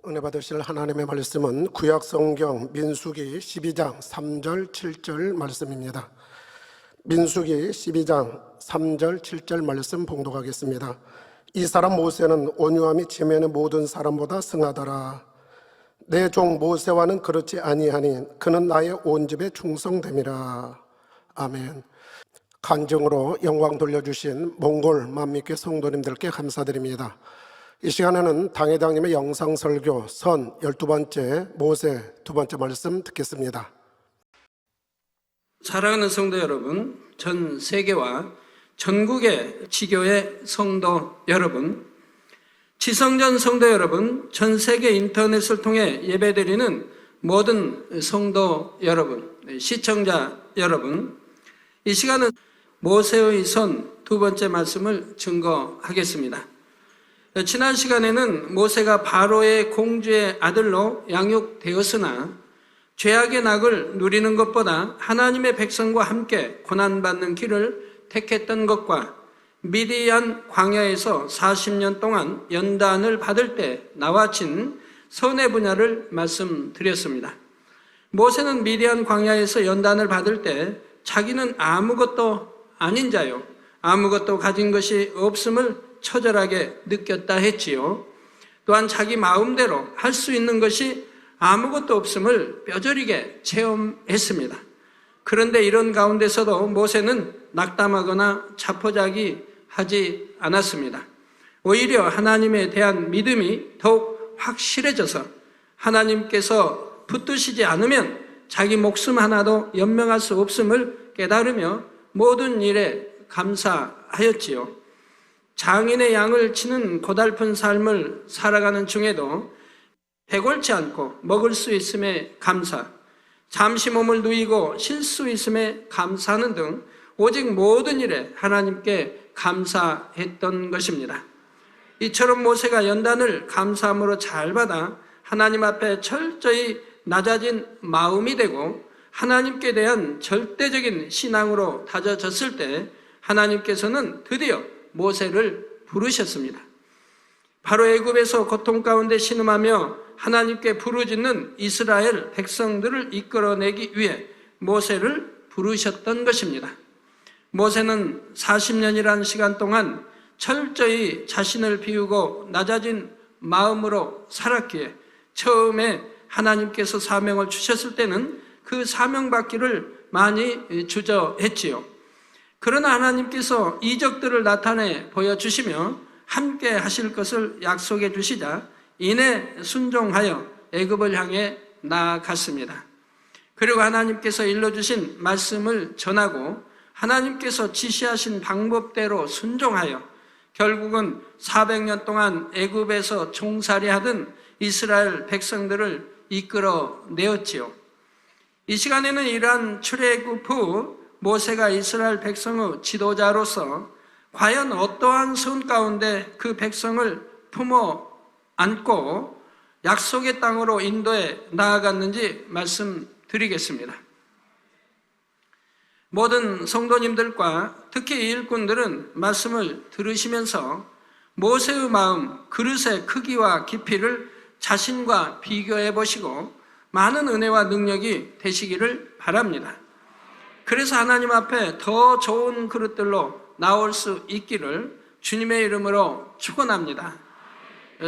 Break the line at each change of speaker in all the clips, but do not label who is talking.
은혜 받으실 하나님의 말씀은 구약성경 민수기 12장 3절 7절 말씀입니다. 민수기 12장 3절 7절 말씀 봉독하겠습니다. 이 사람 모세는 온유함이 지면의 모든 사람보다 승하더라. 내 종 모세와는 그렇지 아니하니 그는 나의 온 집에 충성됨이라. 아멘. 간증으로 영광 돌려주신 몽골 만미교회 성도님들께 감사드립니다. 이 시간에는 당회장님의 영상설교 선 12번째 모세 2번째 말씀 듣겠습니다.
사랑하는 성도 여러분, 전 세계와 전국의 지교회 성도 여러분, 지성전 성도 여러분, 전 세계 인터넷을 통해 예배드리는 모든 성도 여러분, 시청자 여러분, 이 시간은 모세의 선 2번째 말씀을 증거하겠습니다. 지난 시간에는 모세가 바로의 공주의 아들로 양육되었으나 죄악의 낙을 누리는 것보다 하나님의 백성과 함께 고난받는 길을 택했던 것과 미디안 광야에서 40년 동안 연단을 받을 때 나와친 선의 분야를 말씀드렸습니다. 모세는 미디안 광야에서 연단을 받을 때 자기는 아무것도 아닌 자요, 아무것도 가진 것이 없음을 처절하게 느꼈다 했지요. 또한 자기 마음대로 할 수 있는 것이 아무것도 없음을 뼈저리게 체험했습니다. 그런데 이런 가운데서도 모세는 낙담하거나 자포자기하지 않았습니다. 오히려 하나님에 대한 믿음이 더욱 확실해져서 하나님께서 붙드시지 않으면 자기 목숨 하나도 연명할 수 없음을 깨달으며 모든 일에 감사하였지요. 장인의 양을 치는 고달픈 삶을 살아가는 중에도 배골치 않고 먹을 수 있음에 감사, 잠시 몸을 누이고 쉴 수 있음에 감사하는 등 오직 모든 일에 하나님께 감사했던 것입니다. 이처럼 모세가 연단을 감사함으로 잘 받아 하나님 앞에 철저히 낮아진 마음이 되고 하나님께 대한 절대적인 신앙으로 다져졌을 때 하나님께서는 드디어 모세를 부르셨습니다. 바로 애굽에서 고통 가운데 신음하며 하나님께 부르짖는 이스라엘 백성들을 이끌어내기 위해 모세를 부르셨던 것입니다. 모세는 40년이라는 시간 동안 철저히 자신을 비우고 낮아진 마음으로 살았기에 처음에 하나님께서 사명을 주셨을 때는 그 사명 받기를 많이 주저했지요. 그러나 하나님께서 이적들을 나타내 보여주시며 함께 하실 것을 약속해 주시자 이내 순종하여 애굽을 향해 나아갔습니다. 그리고 하나님께서 일러주신 말씀을 전하고 하나님께서 지시하신 방법대로 순종하여 결국은 400년 동안 애굽에서 종살이하던 이스라엘 백성들을 이끌어내었지요. 이 시간에는 이러한 출애굽 후 모세가 이스라엘 백성의 지도자로서 과연 어떠한 선 가운데 그 백성을 품어 안고 약속의 땅으로 인도해 나아갔는지 말씀드리겠습니다. 모든 성도님들과 특히 일꾼들은 말씀을 들으시면서 모세의 마음, 그릇의 크기와 깊이를 자신과 비교해 보시고 많은 은혜와 능력이 되시기를 바랍니다. 그래서 하나님 앞에 더 좋은 그릇들로 나올 수 있기를 주님의 이름으로 축원합니다.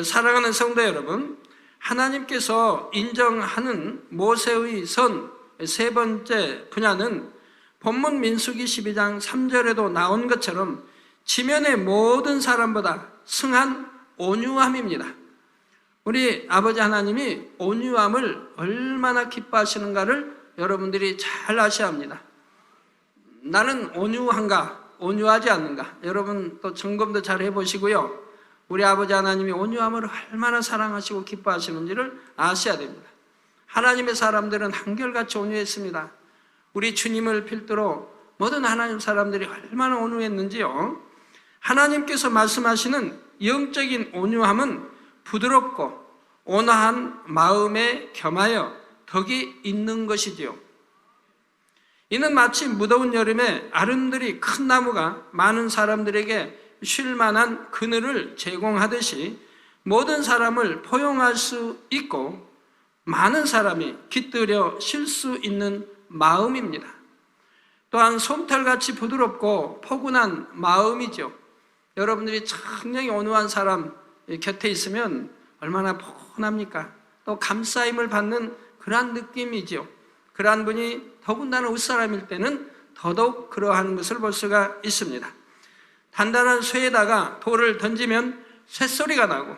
사랑하는 성도 여러분, 하나님께서 인정하는 모세의 선 3번째 분야는 본문 민수기 12장 3절에도 나온 것처럼 지면의 모든 사람보다 승한 온유함입니다. 우리 아버지 하나님이 온유함을 얼마나 기뻐하시는가를 여러분들이 잘 아셔야 합니다. 나는 온유한가, 온유하지 않는가? 여러분 또 점검도 잘 해보시고요. 우리 아버지 하나님이 온유함을 얼마나 사랑하시고 기뻐하시는지를 아셔야 됩니다. 하나님의 사람들은 한결같이 온유했습니다. 우리 주님을 필두로 모든 하나님 사람들이 얼마나 온유했는지요. 하나님께서 말씀하시는 영적인 온유함은 부드럽고 온화한 마음에 겸하여 덕이 있는 것이지요. 이는 마치 무더운 여름에 아름드리 큰 나무가 많은 사람들에게 쉴 만한 그늘을 제공하듯이 모든 사람을 포용할 수 있고 많은 사람이 깃들여 쉴 수 있는 마음입니다. 또한 솜털같이 부드럽고 포근한 마음이죠. 여러분들이 굉장히 온유한 사람 곁에 있으면 얼마나 포근합니까? 또 감싸임을 받는 그러한 느낌이죠. 그러한 분이 더군다나 윗사람일 때는 더더욱 그러한 것을 볼 수가 있습니다. 단단한 쇠에다가 돌을 던지면 쇳소리가 나고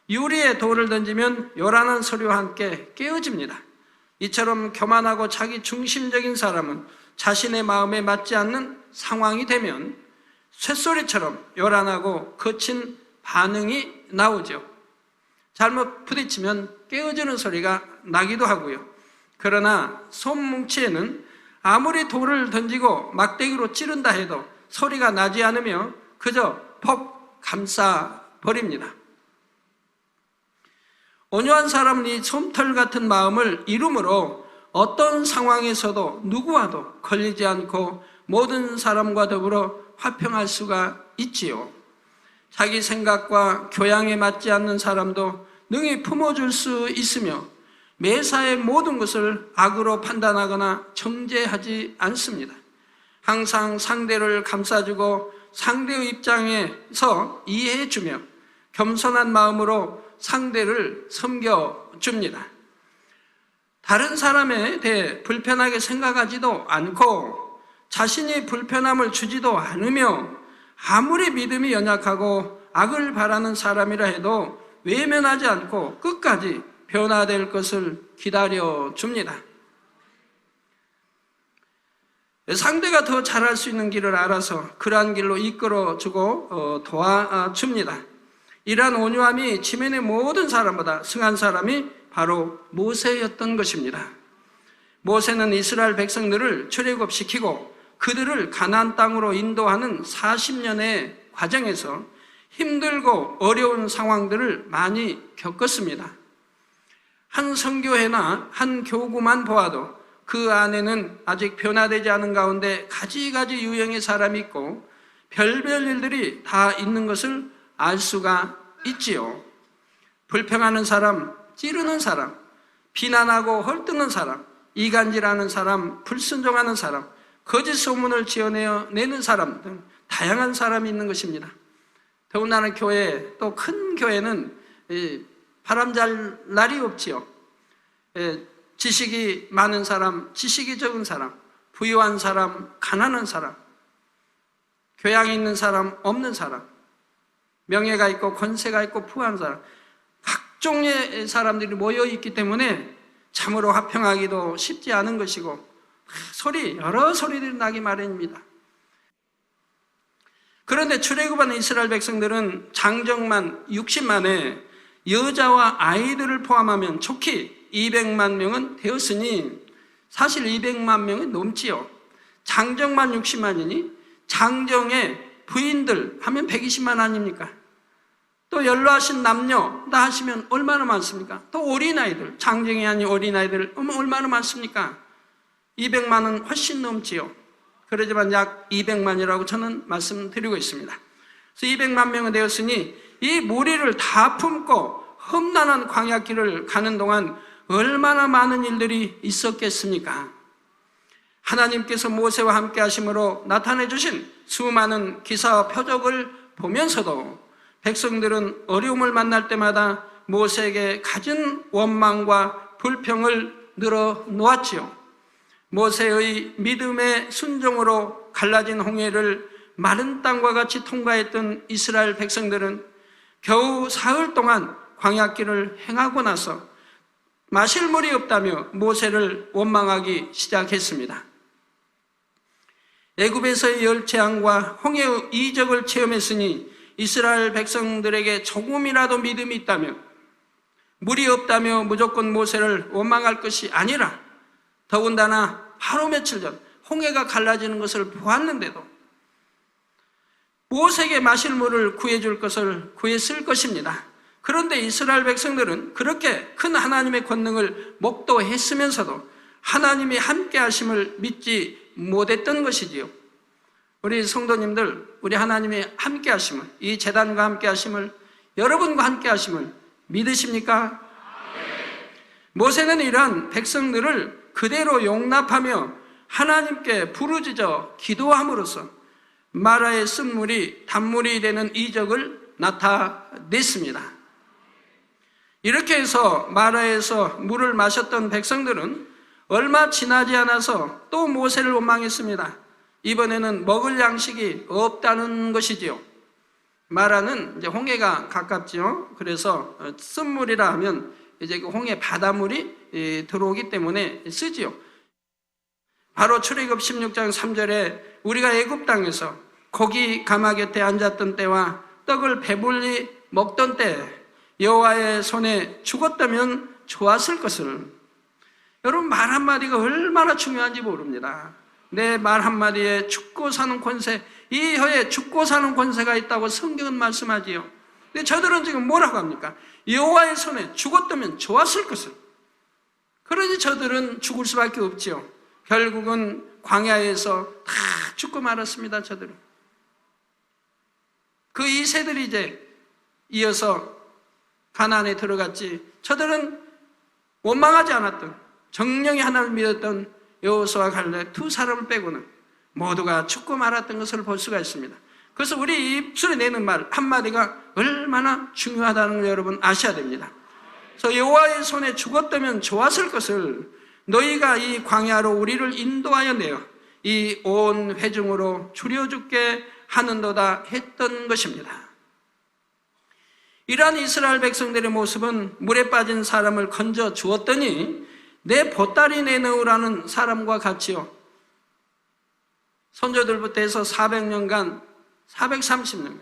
유리에 돌을 던지면 요란한 소리와 함께 깨어집니다. 이처럼 교만하고 자기 중심적인 사람은 자신의 마음에 맞지 않는 상황이 되면 쇳소리처럼 요란하고 거친 반응이 나오죠. 잘못 부딪히면 깨어지는 소리가 나기도 하고요. 그러나 솜뭉치에는 아무리 돌을 던지고 막대기로 찌른다 해도 소리가 나지 않으며 그저 퍽 감싸 버립니다. 온유한 사람은 이 솜털 같은 마음을 이루므로 어떤 상황에서도 누구와도 걸리지 않고 모든 사람과 더불어 화평할 수가 있지요. 자기 생각과 교양에 맞지 않는 사람도 능히 품어줄 수 있으며 매사의 모든 것을 악으로 판단하거나 정죄하지 않습니다. 항상 상대를 감싸주고 상대의 입장에서 이해해주며 겸손한 마음으로 상대를 섬겨줍니다. 다른 사람에 대해 불편하게 생각하지도 않고 자신이 불편함을 주지도 않으며 아무리 믿음이 연약하고 악을 바라는 사람이라 해도 외면하지 않고 끝까지 변화될 것을 기다려줍니다. 상대가 더 잘할 수 있는 길을 알아서 그러한 길로 이끌어주고 도와줍니다. 이러한 온유함이 지면의 모든 사람보다 승한 사람이 바로 모세였던 것입니다. 모세는 이스라엘 백성들을 출애굽시키고 그들을 가나안 땅으로 인도하는 40년의 과정에서 힘들고 어려운 상황들을 많이 겪었습니다. 한 선교회나 한 교구만 보아도 그 안에는 아직 변화되지 않은 가운데 가지가지 유형의 사람이 있고 별별 일들이 다 있는 것을 알 수가 있지요. 불평하는 사람, 찌르는 사람, 비난하고 헐뜯는 사람, 이간질하는 사람, 불순종하는 사람, 거짓 소문을 지어내는 사람 등 다양한 사람이 있는 것입니다. 더군다나 교회, 또 큰 교회는 바람잘 날이 없지요. 지식이 많은 사람, 지식이 적은 사람, 부유한 사람, 가난한 사람, 교양이 있는 사람, 없는 사람, 명예가 있고 권세가 있고 부한 사람, 각종의 사람들이 모여있기 때문에 참으로 화평하기도 쉽지 않은 것이고 여러 소리들이 나기 마련입니다. 그런데 출애굽한 이스라엘 백성들은 장정만 60만에 여자와 아이들을 포함하면 촉히 200만 명은 되었으니 사실 200만 명이 넘지요. 장정만 60만이니 장정의 부인들 하면 120만 아닙니까? 또 연로하신 남녀 다 하시면 얼마나 많습니까? 또 어린아이들, 장정이 아닌 어린아이들 얼마나 많습니까? 200만은 훨씬 넘지요. 그러지만 약 200만이라고 저는 말씀드리고 있습니다. 그래서 200만 명은 되었으니 이 무리를 다 품고 험난한 광야길을 가는 동안 얼마나 많은 일들이 있었겠습니까? 하나님께서 모세와 함께 하심으로 나타내 주신 수많은 기사와 표적을 보면서도 백성들은 어려움을 만날 때마다 모세에게 가진 원망과 불평을 늘어놓았지요. 모세의 믿음의 순종으로 갈라진 홍해를 마른 땅과 같이 통과했던 이스라엘 백성들은 겨우 사흘 동안 광야길을 행하고 나서 마실 물이 없다며 모세를 원망하기 시작했습니다. 애굽에서의 열재앙과 홍해의 이적을 체험했으니 이스라엘 백성들에게 조금이라도 믿음이 있다며 물이 없다며 무조건 모세를 원망할 것이 아니라 더군다나 하루 며칠 전 홍해가 갈라지는 것을 보았는데도 모세에게 마실 물을 구해줄 것을 구했을 것입니다. 그런데 이스라엘 백성들은 그렇게 큰 하나님의 권능을 목도했으면서도 하나님이 함께 하심을 믿지 못했던 것이지요. 우리 성도님들, 우리 하나님이 함께 하심을, 이 재단과 함께 하심을 여러분과 함께 하심을 믿으십니까? 모세는 이러한 백성들을 그대로 용납하며 하나님께 부르짖어 기도함으로써 마라의 쓴물이 단물이 되는 이적을 나타냈습니다. 이렇게 해서 마라에서 물을 마셨던 백성들은 얼마 지나지 않아서 또 모세를 원망했습니다. 이번에는 먹을 양식이 없다는 것이지요. 마라는 이제 홍해가 가깝지요. 그래서 쓴물이라 하면 이제 그 홍해 바닷물이 들어오기 때문에 쓰지요. 바로 출애굽 16장 3절에 우리가 애굽 땅에서 고기 가마 곁에 앉았던 때와 떡을 배불리 먹던 때 여호와의 손에 죽었다면 좋았을 것을. 여러분, 말 한마디가 얼마나 중요한지 모릅니다. 내 말 한마디에 죽고 사는 권세, 이 혀에 죽고 사는 권세가 있다고 성경은 말씀하지요. 근데 저들은 지금 뭐라고 합니까? 여호와의 손에 죽었다면 좋았을 것을. 그러니 저들은 죽을 수밖에 없지요. 결국은 광야에서 다 죽고 말았습니다. 저들은. 그 2세들이 이제 이어서 가나안에 들어갔지. 저들은 원망하지 않았던, 정령이 하나님을 믿었던 여호수아 갈렙 두 사람을 빼고는 모두가 죽고 말았던 것을 볼 수가 있습니다. 그래서 우리 입술에 내는 말 한마디가 얼마나 중요하다는 걸 여러분 아셔야 됩니다. 그래서 여호와의 손에 죽었다면 좋았을 것을 너희가 이 광야로 우리를 인도하여 내어 이 온 회중으로 줄여 죽게 하는도다 했던 것입니다. 이러한 이스라엘 백성들의 모습은 물에 빠진 사람을 건져 주었더니 내 보따리 내놓으라는 사람과 같이요. 선조들부터 해서 400년간 430년간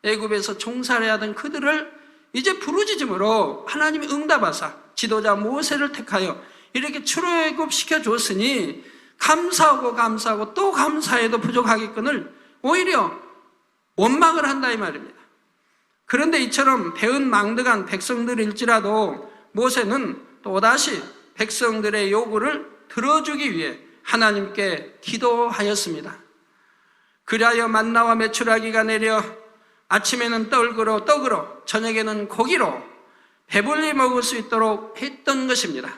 애굽에서 종살이 하던 그들을 이제 부르짖음으로 하나님이 응답하사 지도자 모세를 택하여 이렇게 출애굽시켜 줬으니 감사하고 또 감사해도 부족하겠거늘 오히려 원망을 한다 이 말입니다. 그런데 이처럼 배은 망득한 백성들일지라도 모세는 또다시 백성들의 요구를 들어주기 위해 하나님께 기도하였습니다. 그리하여 만나와 메추라기가 내려 아침에는 떡으로 저녁에는 고기로 배불리 먹을 수 있도록 했던 것입니다.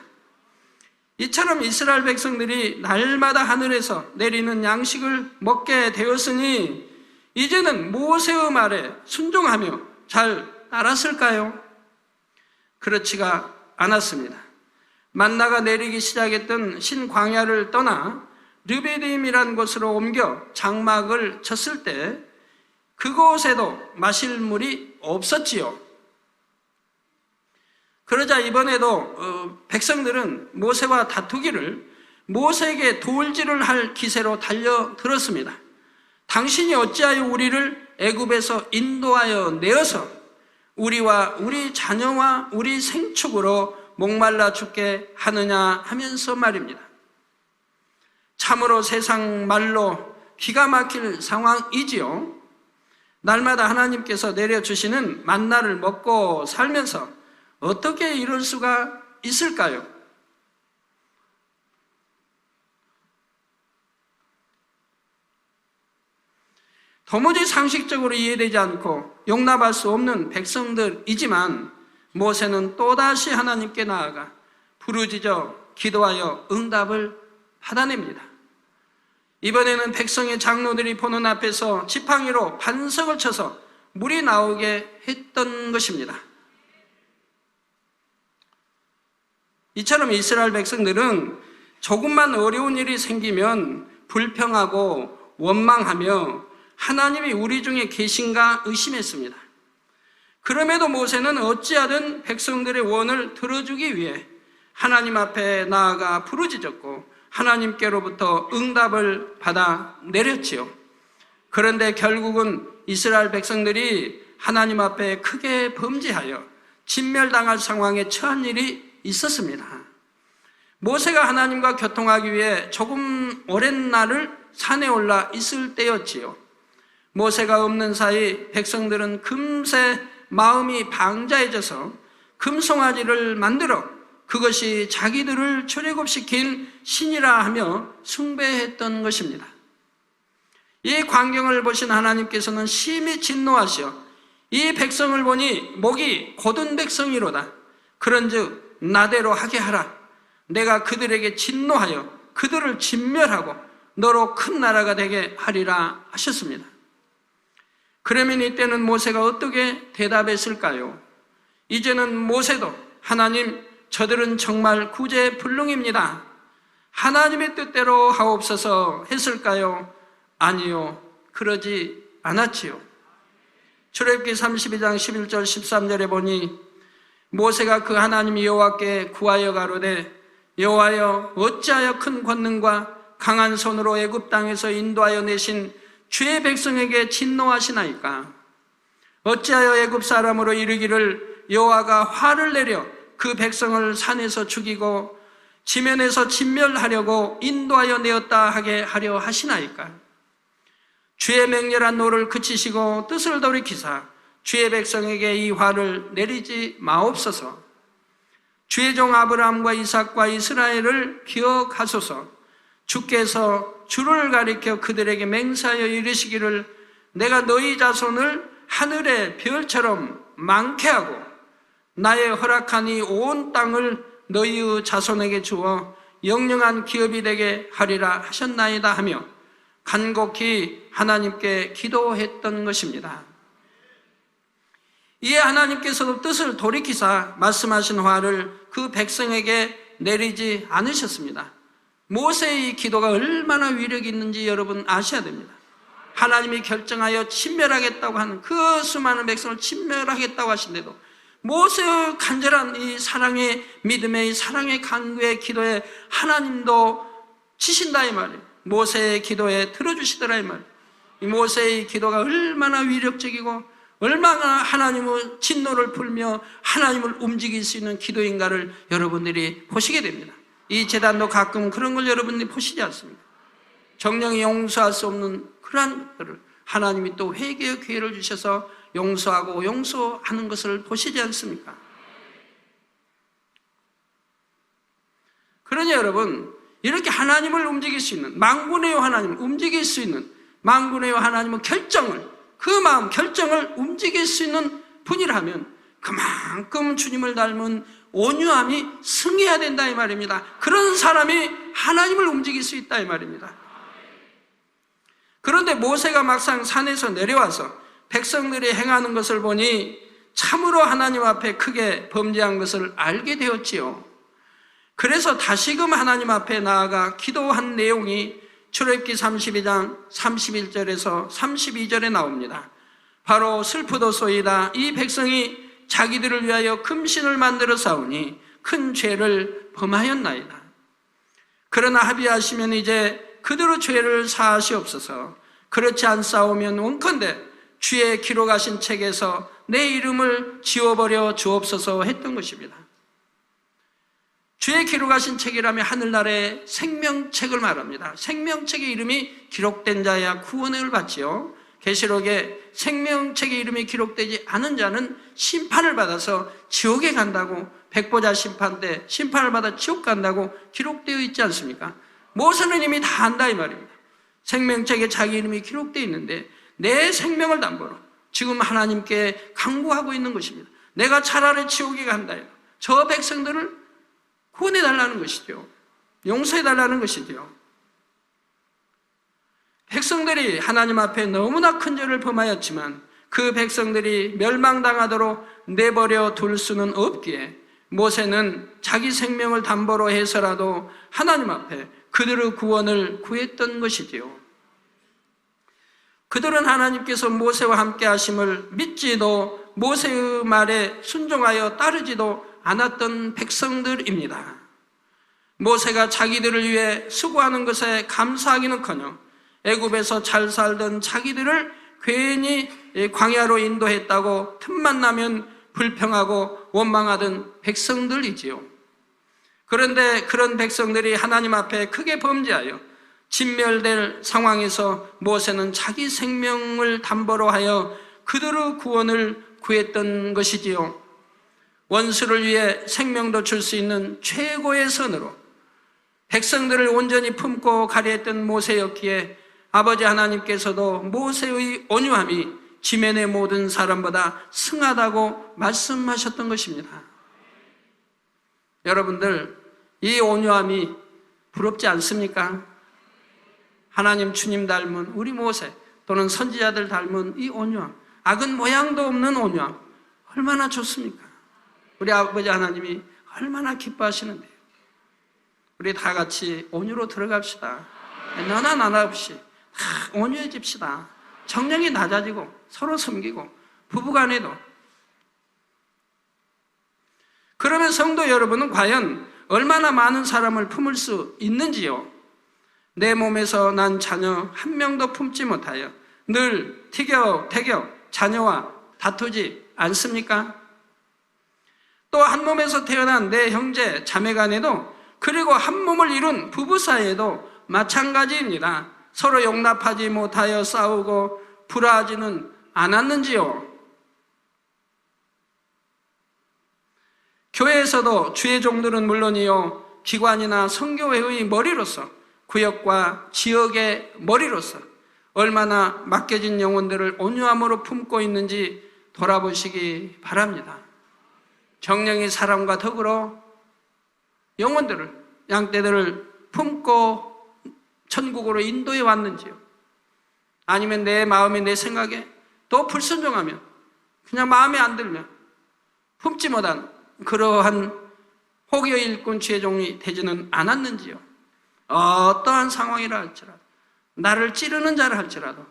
이처럼 이스라엘 백성들이 날마다 하늘에서 내리는 양식을 먹게 되었으니 이제는 모세의 말에 순종하며 잘 따랐을까요? 그렇지가 않았습니다. 만나가 내리기 시작했던 신광야를 떠나 르비딤이라는 곳으로 옮겨 장막을 쳤을 때 그곳에도 마실 물이 없었지요. 그러자 이번에도 백성들은 모세와 다투기를 모세에게 돌질을 할 기세로 달려들었습니다. 당신이 어찌하여 우리를 애굽에서 인도하여 내어서 우리와 우리 자녀와 우리 생축으로 목말라 죽게 하느냐 하면서 말입니다. 참으로 세상 말로 기가 막힐 상황이지요. 날마다 하나님께서 내려주시는 만나를 먹고 살면서 어떻게 이럴 수가 있을까요? 도무지 상식적으로 이해되지 않고 용납할 수 없는 백성들이지만 모세는 또다시 하나님께 나아가 부르짖어 기도하여 응답을 받아냅니다. 이번에는 백성의 장로들이 보는 앞에서 지팡이로 반석을 쳐서 물이 나오게 했던 것입니다. 이처럼 이스라엘 백성들은 조금만 어려운 일이 생기면 불평하고 원망하며 하나님이 우리 중에 계신가 의심했습니다. 그럼에도 모세는 어찌하든 백성들의 원을 들어주기 위해 하나님 앞에 나아가 부르짖었고 하나님께로부터 응답을 받아 내렸지요. 그런데 결국은 이스라엘 백성들이 하나님 앞에 크게 범죄하여 진멸당할 상황에 처한 일이 있었습니다. 모세가 하나님과 교통하기 위해 조금 오랜 날을 산에 올라 있을 때였지요. 모세가 없는 사이 백성들은 금세 마음이 방자해져서 금송아지를 만들어 그것이 자기들을 출애굽시킨 신이라 하며 숭배했던 것입니다. 이 광경을 보신 하나님께서는 심히 진노하시어 이 백성을 보니 목이 곧은 백성이로다. 그런즉 나대로 하게 하라. 내가 그들에게 진노하여 그들을 진멸하고 너로 큰 나라가 되게 하리라 하셨습니다. 그러면 이때는 모세가 어떻게 대답했을까요? 이제는 모세도 하나님, 저들은 정말 구제불능입니다. 하나님의 뜻대로 하옵소서 했을까요? 아니요, 그러지 않았지요. 출애굽기 32장 11절 13절에 보니 모세가 그 하나님 여호와께 구하여 가로되 여호와여 어찌하여 큰 권능과 강한 손으로 애굽 땅에서 인도하여 내신 주의 백성에게 진노하시나이까? 어찌하여 애굽 사람으로 이르기를 여호와가 화를 내려 그 백성을 산에서 죽이고 지면에서 진멸하려고 인도하여 내었다 하게 하려 하시나이까? 주의 맹렬한 노를 그치시고 뜻을 돌이키사 주의 백성에게 이 화를 내리지 마옵소서. 주의 종 아브라함과 이삭과 이스라엘을 기억하소서. 주께서 주를 가리켜 그들에게 맹세하여 이르시기를 내가 너희 자손을 하늘의 별처럼 많게 하고 나의 허락한 이 온 땅을 너희의 자손에게 주어 영영한 기업이 되게 하리라 하셨나이다 하며 간곡히 하나님께 기도했던 것입니다. 이에 하나님께서도 뜻을 돌이키사 말씀하신 화를 그 백성에게 내리지 않으셨습니다. 모세의 기도가 얼마나 위력이 있는지 여러분 아셔야 됩니다. 하나님이 결정하여 침멸하겠다고 하는 그 수많은 백성을 침멸하겠다고 하신데도 모세의 간절한 이 사랑의 믿음의 사랑의 간구의 기도에 하나님도 치신다 이 말이에요. 모세의 기도에 들어주시더라 이 말이에요. 이 모세의 기도가 얼마나 위력적이고 얼마나 하나님의 진노를 풀며 하나님을 움직일 수 있는 기도인가를 여러분들이 보시게 됩니다. 이 제단도 가끔 그런 걸 여러분들이 보시지 않습니까? 정령이 용서할 수 없는 그러한 것을 하나님이 또 회개의 기회를 주셔서 용서하고 용서하는 것을 보시지 않습니까? 그러니 여러분, 이렇게 하나님을 움직일 수 있는, 만군의 하나님을 움직일 수 있는, 만군의 하나님의 결정을, 그 마음 결정을 움직일 수 있는 분이라면 그만큼 주님을 닮은 온유함이 승해야 된다 이 말입니다. 그런 사람이 하나님을 움직일 수 있다 이 말입니다. 그런데 모세가 막상 산에서 내려와서 백성들이 행하는 것을 보니 참으로 하나님 앞에 크게 범죄한 것을 알게 되었지요. 그래서 다시금 하나님 앞에 나아가 기도한 내용이 출애굽기 32장 31절에서 32절에 나옵니다. 바로 슬프도소이다. 이 백성이 자기들을 위하여 금신을 만들어 싸우니 큰 죄를 범하였나이다. 그러나 합의하시면 이제 그대로 죄를 사하시옵소서. 그렇지 않사오면 원컨대 주의 기록하신 책에서 내 이름을 지워버려 주옵소서 했던 것입니다. 주의 기록하신 책이라면 하늘나라의 생명책을 말합니다. 생명책의 이름이 기록된 자야 구원을 받지요. 계시록에 생명책의 이름이 기록되지 않은 자는 심판을 받아서 지옥에 간다고, 백보자 심판 때 심판을 받아 지옥 간다고 기록되어 있지 않습니까? 모세는 이미 다 안다 이 말입니다. 생명책에 자기 이름이 기록되어 있는데 내 생명을 담보로 지금 하나님께 강구하고 있는 것입니다. 내가 차라리 지옥에 간다. 저 백성들을 구원해달라는 것이죠. 용서해달라는 것이죠. 백성들이 하나님 앞에 너무나 큰 죄를 범하였지만 그 백성들이 멸망당하도록 내버려 둘 수는 없기에 모세는 자기 생명을 담보로 해서라도 하나님 앞에 그들의 구원을 구했던 것이지요. 그들은 하나님께서 모세와 함께 하심을 믿지도 모세의 말에 순종하여 따르지도 않았던 백성들입니다. 모세가 자기들을 위해 수고하는 것에 감사하기는커녕 애굽에서 잘 살던 자기들을 괜히 광야로 인도했다고 틈만 나면 불평하고 원망하던 백성들이지요. 그런데 그런 백성들이 하나님 앞에 크게 범죄하여 진멸될 상황에서 모세는 자기 생명을 담보로 하여 그들의 구원을 구했던 것이지요. 원수를 위해 생명도 줄 수 있는 최고의 선으로 백성들을 온전히 품고 가려 했던 모세였기에 아버지 하나님께서도 모세의 온유함이 지면의 모든 사람보다 승하다고 말씀하셨던 것입니다. 여러분들, 이 온유함이 부럽지 않습니까? 하나님 주님 닮은 우리 모세 또는 선지자들 닮은 이 온유함, 악은 모양도 없는 온유함, 얼마나 좋습니까? 우리 아버지 하나님이 얼마나 기뻐하시는데요. 우리 다 같이 온유로 들어갑시다. 너나 나나 없이 다 온유해집시다. 정령이 낮아지고 서로 섬기고 부부간에도. 그러면 성도 여러분은 과연 얼마나 많은 사람을 품을 수 있는지요? 내 몸에서 난 자녀 한 명도 품지 못하여 늘 티격태격 자녀와 다투지 않습니까? 또 한 몸에서 태어난 내 형제 자매간에도, 그리고 한 몸을 이룬 부부 사이에도 마찬가지입니다. 서로 용납하지 못하여 싸우고 불화하지는 않았는지요? 교회에서도 주의 종들은 물론이요, 기관이나 선교회의 머리로서, 구역과 지역의 머리로서 얼마나 맡겨진 영혼들을 온유함으로 품고 있는지 돌아보시기 바랍니다. 정령이 사람과 더불어 영혼들을, 양떼들을 품고 천국으로 인도해 왔는지요? 아니면 내 마음에, 내 생각에 또 불순종하면, 그냥 마음에 안 들면 품지 못한 그러한 혹여 일꾼 주의 종이 되지는 않았는지요? 어떠한 상황이라 할지라도, 나를 찌르는 자라 할지라도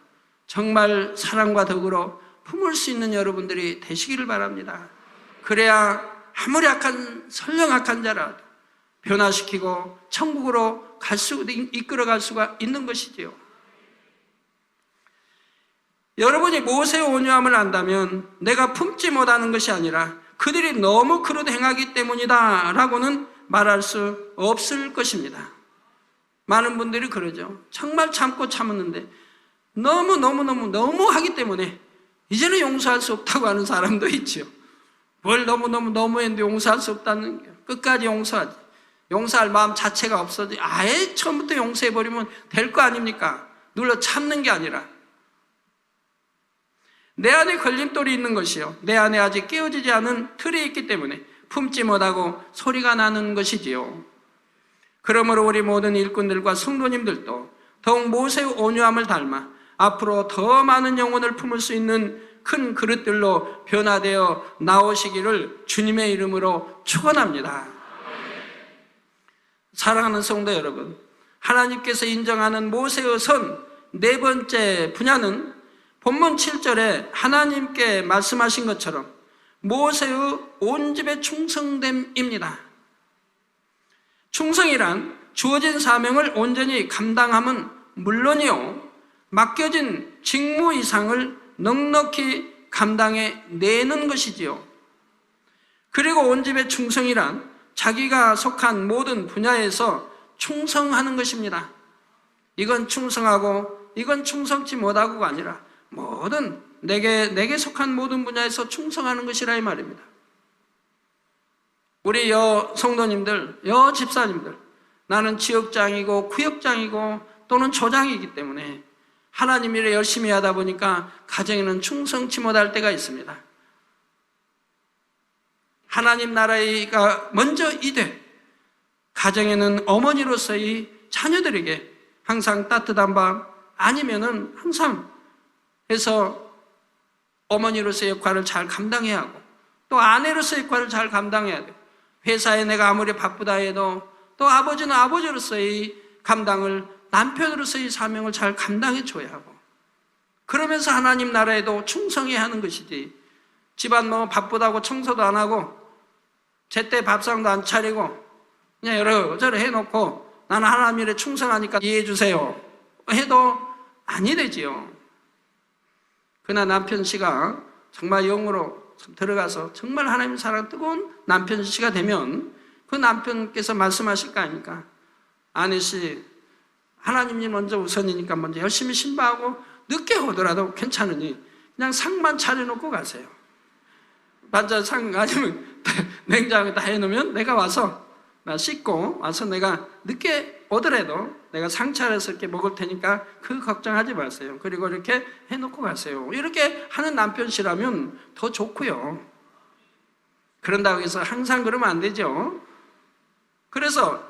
정말 사랑과 덕으로 품을 수 있는 여러분들이 되시기를 바랍니다. 그래야 아무리 설령 악한 자라도 변화시키고 천국으로 이끌어갈 수가 있는 것이지요. 여러분이 모세의 온유함을 안다면 내가 품지 못하는 것이 아니라 그들이 너무 그릇 행하기 때문이다 라고는 말할 수 없을 것입니다. 많은 분들이 그러죠. 정말 참고 참았는데 너무 하기 때문에 이제는 용서할 수 없다고 하는 사람도 있지요. 뭘 너무 했는데 용서할 수 없다는 게, 끝까지 용서하지. 용서할 마음 자체가 없어지. 아예 처음부터 용서해버리면 될 거 아닙니까? 눌러 참는 게 아니라 내 안에 걸림돌이 있는 것이요, 내 안에 아직 깨어지지 않은 틀이 있기 때문에 품지 못하고 소리가 나는 것이지요. 그러므로 우리 모든 일꾼들과 성도님들도 더욱 모세의 온유함을 닮아 앞으로 더 많은 영혼을 품을 수 있는 큰 그릇들로 변화되어 나오시기를 주님의 이름으로 축원합니다. 사랑하는 성도 여러분, 하나님께서 인정하는 모세의 선 네 번째 분야는 본문 7절에 하나님께 말씀하신 것처럼 모세의 온 집의 충성됨입니다. 충성이란 주어진 사명을 온전히 감당함은 물론이요, 맡겨진 직무 이상을 넉넉히 감당해 내는 것이지요. 그리고 온 집의 충성이란 자기가 속한 모든 분야에서 충성하는 것입니다. 이건 충성하고 이건 충성치 못하고가 아니라 모든 내게 속한 모든 분야에서 충성하는 것이라 이 말입니다. 우리 성도님들, 집사님들, 나는 지역장이고 구역장이고 또는 조장이기 때문에 하나님 일을 열심히 하다 보니까 가정에는 충성치 못할 때가 있습니다. 하나님 나라가 먼저 이되 가정에는 어머니로서의 자녀들에게 항상 따뜻한 밤, 아니면은 항상 해서 어머니로서의 역할을 잘 감당해야 하고, 또 아내로서의 역할을 잘 감당해야 돼요. 회사에 내가 아무리 바쁘다 해도 또 아버지는 아버지로서의 감당을, 남편으로서의 사명을 잘 감당해 줘야 하고, 그러면서 하나님 나라에도 충성해야 하는 것이지, 집안 너무 바쁘다고 청소도 안 하고 제때 밥상도 안 차리고 그냥 여러저러 해놓고 나는 하나님 일에 충성하니까 이해해 주세요 해도 아니 되지요. 그러나 남편 씨가 정말 영으로 들어가서 정말 하나님 사랑 뜨거운 남편 씨가 되면 그 남편께서 말씀하실 거 아닙니까? 아내 씨, 하나님이 먼저 우선이니까 먼저 열심히 신방하고 늦게 오더라도 괜찮으니 그냥 상만 차려놓고 가세요. 반찬 상 아니면 냉장고에 다 해놓으면 내가 와서 씻고 와서 내가 늦게 오더라도 내가 상차려서 이렇게 먹을 테니까 그 걱정하지 마세요. 그리고 이렇게 해놓고 가세요. 이렇게 하는 남편이라면 더 좋고요. 그런다고 해서 항상 그러면 안 되죠. 그래서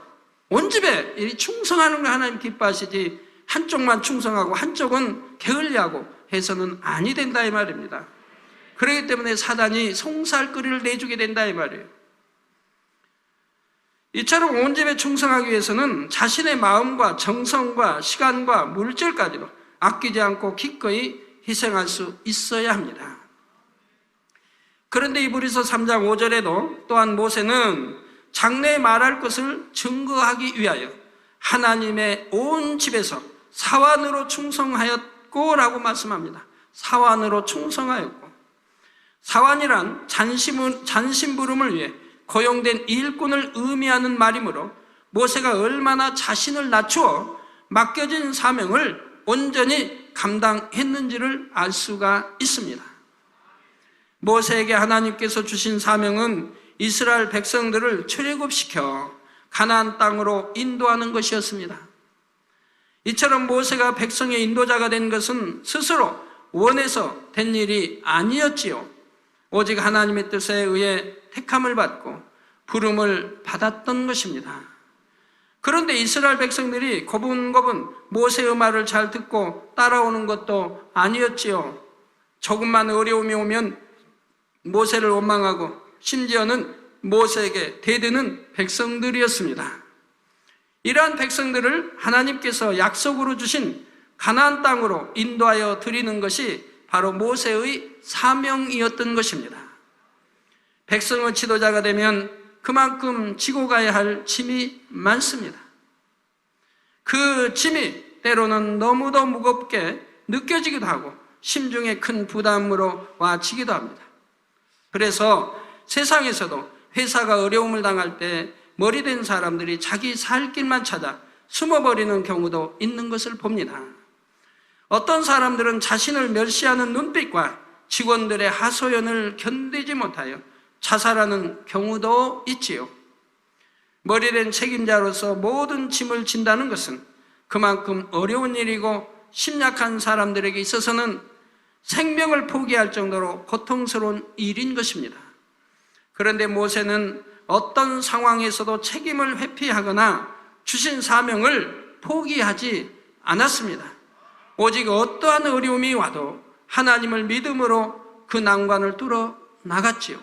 온 집에 이 충성하는 거 하나님 기뻐하시지 한쪽만 충성하고 한쪽은 게을리하고 해서는 아니 된다 이 말입니다. 그렇기 때문에 사단이 송살거리를 내주게 된다 이 말이에요. 이처럼 온 집에 충성하기 위해서는 자신의 마음과 정성과 시간과 물질까지도 아끼지 않고 기꺼이 희생할 수 있어야 합니다. 그런데 이브리서 3장 5절에도 또한 모세는 장래에 말할 것을 증거하기 위하여 하나님의 온 집에서 사환으로 충성하였고 라고 말씀합니다. 사환으로 충성하였고, 사환이란 잔심부름을 위해 고용된 일꾼을 의미하는 말이므로 모세가 얼마나 자신을 낮추어 맡겨진 사명을 온전히 감당했는지를 알 수가 있습니다. 모세에게 하나님께서 주신 사명은 이스라엘 백성들을 출애굽시켜 가나안 땅으로 인도하는 것이었습니다. 이처럼 모세가 백성의 인도자가 된 것은 스스로 원해서 된 일이 아니었지요. 오직 하나님의 뜻에 의해 택함을 받고 부름을 받았던 것입니다. 그런데 이스라엘 백성들이 고분고분 모세의 말을 잘 듣고 따라오는 것도 아니었지요. 조금만 어려움이 오면 모세를 원망하고 심지어는 모세에게 대드는 백성들이었습니다. 이러한 백성들을 하나님께서 약속으로 주신 가나안 땅으로 인도하여 드리는 것이 바로 모세의 사명이었던 것입니다. 백성의 지도자가 되면 그만큼 지고 가야 할 짐이 많습니다. 그 짐이 때로는 너무도 무겁게 느껴지기도 하고 심중에 큰 부담으로 와치기도 합니다. 그래서 세상에서도 회사가 어려움을 당할 때 머리된 사람들이 자기 살 길만 찾아 숨어버리는 경우도 있는 것을 봅니다. 어떤 사람들은 자신을 멸시하는 눈빛과 직원들의 하소연을 견디지 못하여 자살하는 경우도 있지요. 머리된 책임자로서 모든 짐을 진다는 것은 그만큼 어려운 일이고 심약한 사람들에게 있어서는 생명을 포기할 정도로 고통스러운 일인 것입니다. 그런데 모세는 어떤 상황에서도 책임을 회피하거나 주신 사명을 포기하지 않았습니다. 오직 어떠한 어려움이 와도 하나님을 믿음으로 그 난관을 뚫어 나갔지요.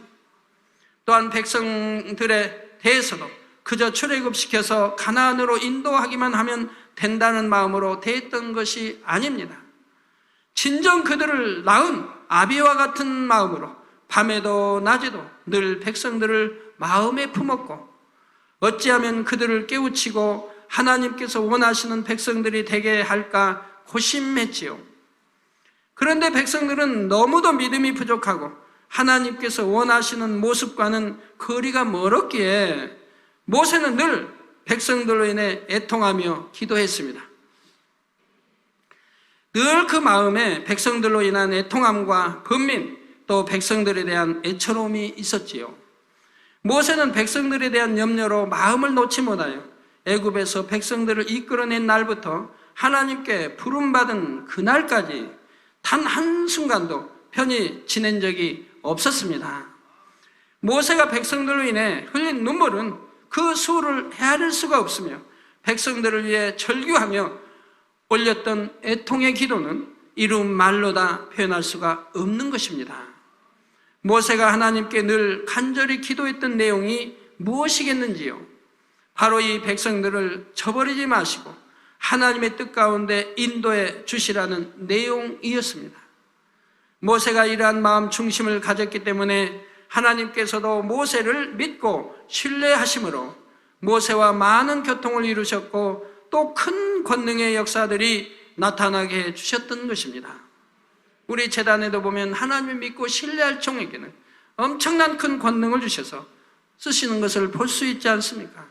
또한 백성들에 대해서도 그저 출애굽시켜서 가나안으로 인도하기만 하면 된다는 마음으로 대했던 것이 아닙니다. 진정 그들을 낳은 아비와 같은 마음으로 밤에도 낮에도 늘 백성들을 마음에 품었고 어찌하면 그들을 깨우치고 하나님께서 원하시는 백성들이 되게 할까 고심했지요. 그런데 백성들은 너무도 믿음이 부족하고 하나님께서 원하시는 모습과는 거리가 멀었기에 모세는 늘 백성들로 인해 애통하며 기도했습니다. 늘 그 마음에 백성들로 인한 애통함과 번민, 또 백성들에 대한 애처로움이 있었지요. 모세는 백성들에 대한 염려로 마음을 놓지 못하여 애굽에서 백성들을 이끌어낸 날부터 하나님께 부름받은 그날까지 단 한순간도 편히 지낸 적이 없었습니다. 모세가 백성들로 인해 흘린 눈물은 그 수를 헤아릴 수가 없으며 백성들을 위해 절규하며 올렸던 애통의 기도는 이루 말로 다 표현할 수가 없는 것입니다. 모세가 하나님께 늘 간절히 기도했던 내용이 무엇이겠는지요? 바로 이 백성들을 저버리지 마시고 하나님의 뜻 가운데 인도해 주시라는 내용이었습니다. 모세가 이러한 마음 중심을 가졌기 때문에 하나님께서도 모세를 믿고 신뢰하심으로 모세와 많은 교통을 이루셨고 또 큰 권능의 역사들이 나타나게 해주셨던 것입니다. 우리 재단에도 보면 하나님을 믿고 신뢰할 종에게는 엄청난 큰 권능을 주셔서 쓰시는 것을 볼 수 있지 않습니까?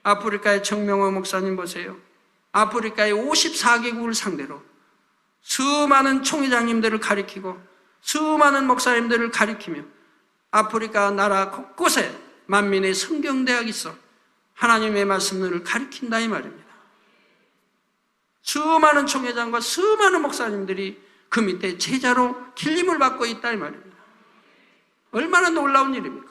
아프리카의 정명호 목사님 보세요. 아프리카의 54개국을 상대로 수많은 총회장님들을 가리키고 수많은 목사님들을 가리키며 아프리카 나라 곳곳에 만민의 성경대학이 있어 하나님의 말씀을 가르친다 이 말입니다. 수많은 총회장과 수많은 목사님들이 그 밑에 제자로 길림을 받고 있다 이 말입니다. 얼마나 놀라운 일입니까?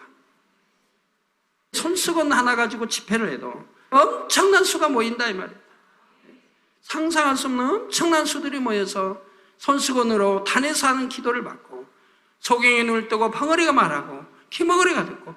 손수건 하나 가지고 집회를 해도 엄청난 수가 모인다 이 말입니다. 상상할 수 없는 엄청난 수들이 모여서 손수건으로 단에서 하는 기도를 받고 소경이 눈을 뜨고 벙어리가 말하고 기머거리가 듣고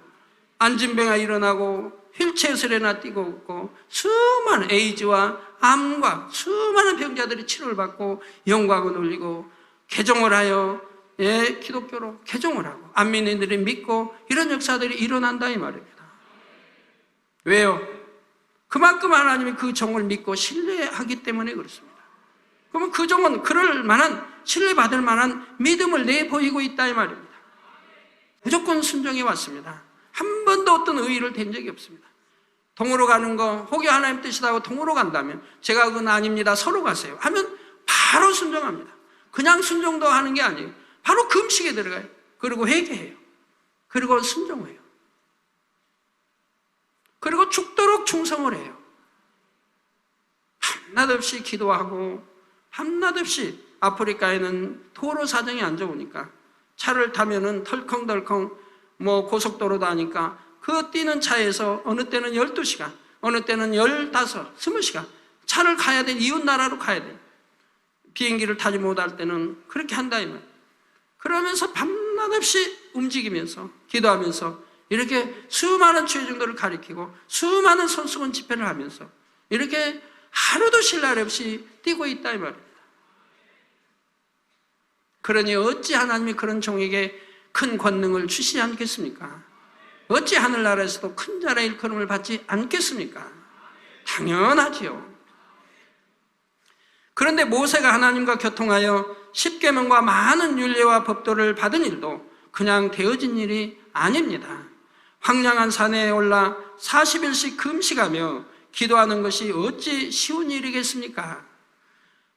안진병이 일어나고 휠체어에서 일어나 뛰고 있고 수많은 에이즈와 암과 수많은 병자들이 치료를 받고 영광을 올리고 개종을 하여 기독교로 개종을 하고 안민인들이 믿고 이런 역사들이 일어난다 이 말입니다. 왜요? 그만큼 하나님이 그 종을 믿고 신뢰하기 때문에 그렇습니다. 그러면 그 종은 그럴 만한 신뢰받을 만한 믿음을 내보이고 있다 이 말입니다. 무조건 순종해 왔습니다. 한 번도 어떤 의의를 댄 적이 없습니다. 동으로 가는 거 혹여 하나님 뜻이라고 동으로 간다면 제가 그건 아닙니다. 서로 가세요 하면 바로 순종합니다. 그냥 순종도 하는 게 아니에요. 바로 금식에 들어가요. 그리고 회개해요. 그리고 순종해요. 그리고 죽도록 충성을 해요. 한낮 없이 기도하고 한낮 없이 아프리카에는 도로 사정이 안 좋으니까 차를 타면은 덜컹덜컹 고속도로도 하니까 그 뛰는 차에서 어느 때는 12시간, 어느 때는 15, 20시간 차를 가야 돼. 이웃 나라로 가야 돼. 비행기를 타지 못할 때는 그렇게 한다 이 말. 그러면서 밤낮 없이 움직이면서 기도하면서 이렇게 수많은 죄중들을 가리키고 수많은 손수건 집회를 하면서 이렇게 하루도 쉴 날 없이 뛰고 있다 이 말입니다. 그러니 어찌 하나님이 그런 종에게 큰 권능을 주시지 않겠습니까? 어찌 하늘나라에서도 큰 자의 일컬음을 받지 않겠습니까? 당연하지요. 그런데 모세가 하나님과 교통하여 십계명과 많은 율례와 법도를 받은 일도 그냥 되어진 일이 아닙니다. 황량한 산에 올라 40일씩 금식하며 기도하는 것이 어찌 쉬운 일이겠습니까?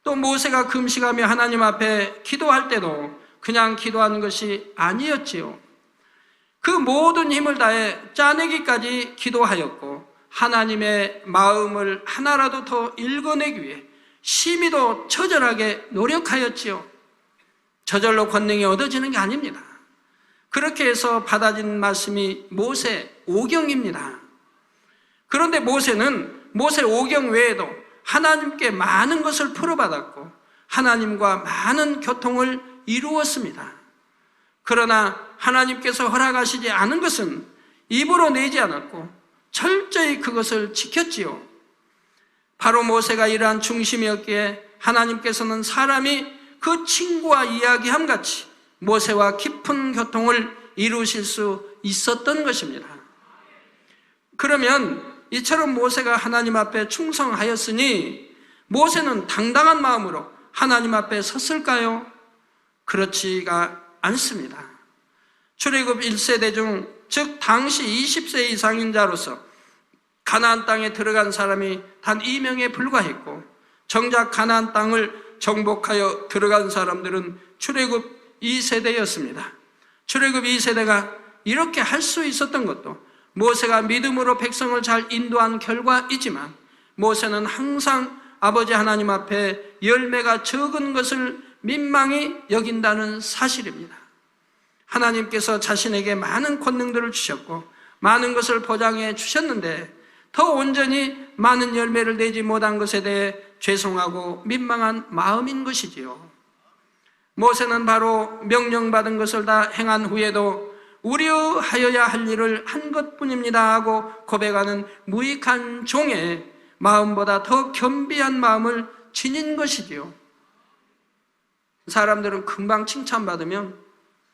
또 모세가 금식하며 하나님 앞에 기도할 때도 그냥 기도하는 것이 아니었지요. 그 모든 힘을 다해 짜내기까지 기도하였고 하나님의 마음을 하나라도 더 읽어내기 위해 심히도 처절하게 노력하였지요. 저절로 권능이 얻어지는 게 아닙니다. 그렇게 해서 받아진 말씀이 모세 오경입니다. 그런데 모세는 모세 오경 외에도 하나님께 많은 것을 풀어받았고 하나님과 많은 교통을 이루었습니다. 그러나 하나님께서 허락하시지 않은 것은 입으로 내지 않았고 철저히 그것을 지켰지요. 바로 모세가 이러한 중심이었기에 하나님께서는 사람이 그 친구와 이야기함 같이 모세와 깊은 교통을 이루실 수 있었던 것입니다. 그러면 이처럼 모세가 하나님 앞에 충성하였으니 모세는 당당한 마음으로 하나님 앞에 섰을까요? 그렇지가 않습니다. 출애굽 1세대 중, 즉 당시 20세 이상인 자로서 가나안 땅에 들어간 사람이 단 2명에 불과했고 정작 가나안 땅을 정복하여 들어간 사람들은 출애굽 2세대였습니다. 출애굽 2세대가 이렇게 할 수 있었던 것도 모세가 믿음으로 백성을 잘 인도한 결과이지만 모세는 항상 아버지 하나님 앞에 열매가 적은 것을 민망히 여긴다는 사실입니다. 하나님께서 자신에게 많은 권능들을 주셨고 많은 것을 보장해 주셨는데 더 온전히 많은 열매를 내지 못한 것에 대해 죄송하고 민망한 마음인 것이지요. 모세는 바로 명령받은 것을 다 행한 후에도 우려하여야 할 일을 한 것뿐입니다 하고 고백하는 무익한 종의 마음보다 더 겸비한 마음을 지닌 것이지요. 사람들은 금방 칭찬받으면,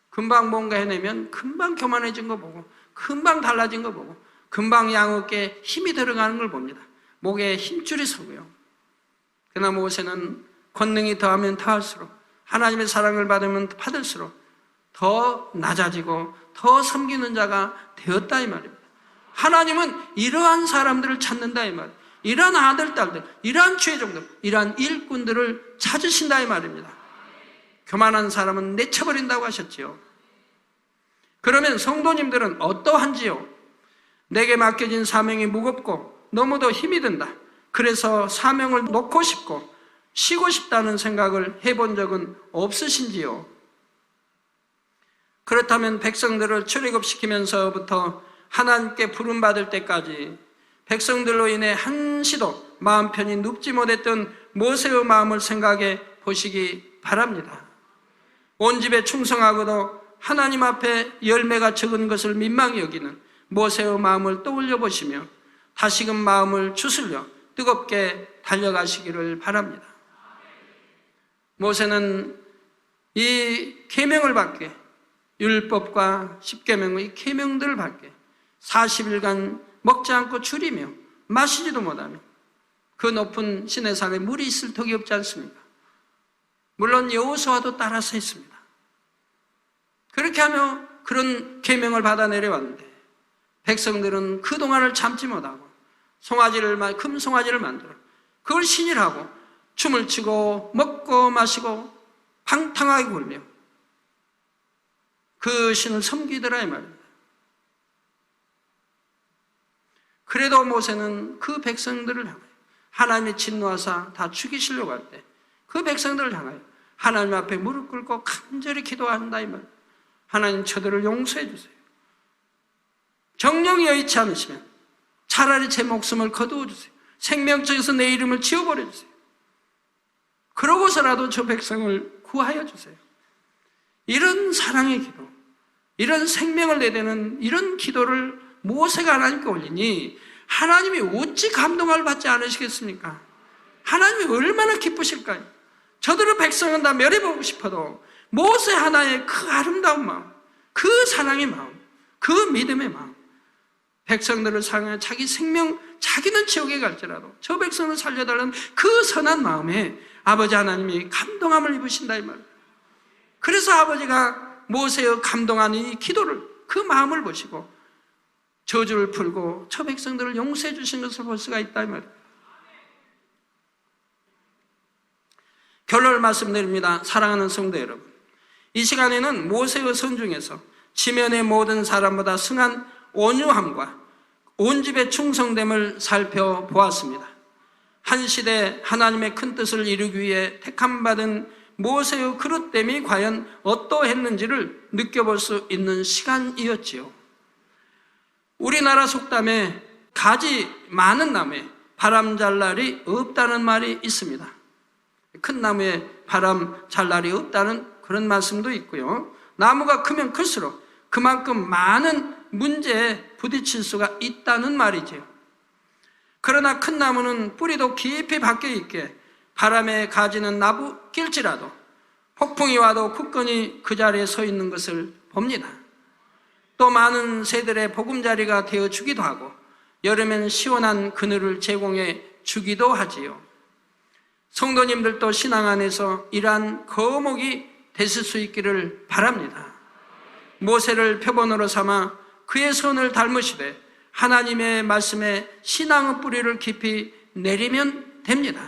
금방 뭔가 해내면 금방 교만해진 거 보고, 금방 달라진 거 보고, 금방 양어깨에 힘이 들어가는 걸 봅니다. 목에 힘줄이 서고요. 그러나 모세는 권능이 더하면 더할수록, 하나님의 사랑을 받으면 받을수록 더 낮아지고 더 섬기는 자가 되었다 이 말입니다. 하나님은 이러한 사람들을 찾는다 이 말입니다. 이러한 아들, 딸들, 이러한 죄종들, 이러한 일꾼들을 찾으신다 이 말입니다. 교만한 사람은 내쳐버린다고 하셨지요. 그러면 성도님들은 어떠한지요? 내게 맡겨진 사명이 무겁고 너무도 힘이 든다. 그래서 사명을 놓고 싶고 쉬고 싶다는 생각을 해본 적은 없으신지요? 그렇다면 백성들을 출애굽시키면서부터 하나님께 부름받을 때까지 백성들로 인해 한시도 마음 편히 눕지 못했던 모세의 마음을 생각해 보시기 바랍니다. 온 집에 충성하고도 하나님 앞에 열매가 적은 것을 민망히 여기는 모세의 마음을 떠올려 보시며 다시금 마음을 추스려 뜨겁게 달려가시기를 바랍니다. 모세는 이 계명을 받게, 율법과 십계명의 계명들을 받게 40일간 먹지 않고 줄이며 마시지도 못하며 그 높은 시내산에 물이 있을 턱이 없지 않습니까? 물론 여호수아도 따라서 했습니다. 그렇게 하며 그런 계명을 받아 내려왔는데 백성들은 그동안을 참지 못하고 금송아지를 만들어 그걸 신일하고 춤을 추고 먹고 마시고 방탕하게 굴며 그 신을 섬기더라 이 말입니다. 그래도 모세는 그 백성들을 향하여 하나님의 진노하사 다 죽이시려고 할 때 그 백성들을 향하여 하나님 앞에 무릎 꿇고 간절히 기도한다 이 말. 하나님 저들을 용서해 주세요. 정령이 여의치 않으시면 차라리 제 목숨을 거두어 주세요. 생명책에서 내 이름을 지워버려 주세요. 그러고서라도 저 백성을 구하여 주세요. 이런 사랑의 기도, 이런 생명을 내대는 이런 기도를 모세가 하나님께 올리니 하나님이 어찌 감동을 받지 않으시겠습니까? 하나님이 얼마나 기쁘실까요? 저들의 백성은 다 멸해보고 싶어도 모세 하나의 그 아름다운 마음, 그 사랑의 마음, 그 믿음의 마음, 백성들을 사랑하여 자기 생명, 자기는 지옥에 갈지라도 저 백성을 살려달라는 그 선한 마음에 아버지 하나님이 감동함을 입으신다 이 말이에요. 그래서 아버지가 모세의 감동한 이 기도를, 그 마음을 보시고 저주를 풀고 저 백성들을 용서해 주신 것을 볼 수가 있다 이 말이에요. 결론을 말씀드립니다. 사랑하는 성도 여러분, 이 시간에는 모세의 선 중에서 지면의 모든 사람보다 승한 온유함과 온 집의 충성됨을 살펴보았습니다. 한 시대 하나님의 큰 뜻을 이루기 위해 택함받은 모세의 그릇됨이 과연 어떠했는지를 느껴볼 수 있는 시간이었지요. 우리나라 속담에 가지 많은 나무에 바람 잘 날이 없다는 말이 있습니다. 큰 나무에 바람 잘 날이 없다는 그런 말씀도 있고요. 나무가 크면 클수록 그만큼 많은 문제에 부딪힐 수가 있다는 말이지요. 그러나 큰 나무는 뿌리도 깊이 박혀 있게 바람에 가지는 나무길지라도 폭풍이 와도 굳건히 그 자리에 서 있는 것을 봅니다. 또 많은 새들의 보금자리가 되어 주기도 하고 여름엔 시원한 그늘을 제공해 주기도 하지요. 성도님들도 신앙 안에서 이러한 거목이 되실 수 있기를 바랍니다. 모세를 표본으로 삼아 그의 선을 닮으시되 하나님의 말씀에 신앙의 뿌리를 깊이 내리면 됩니다.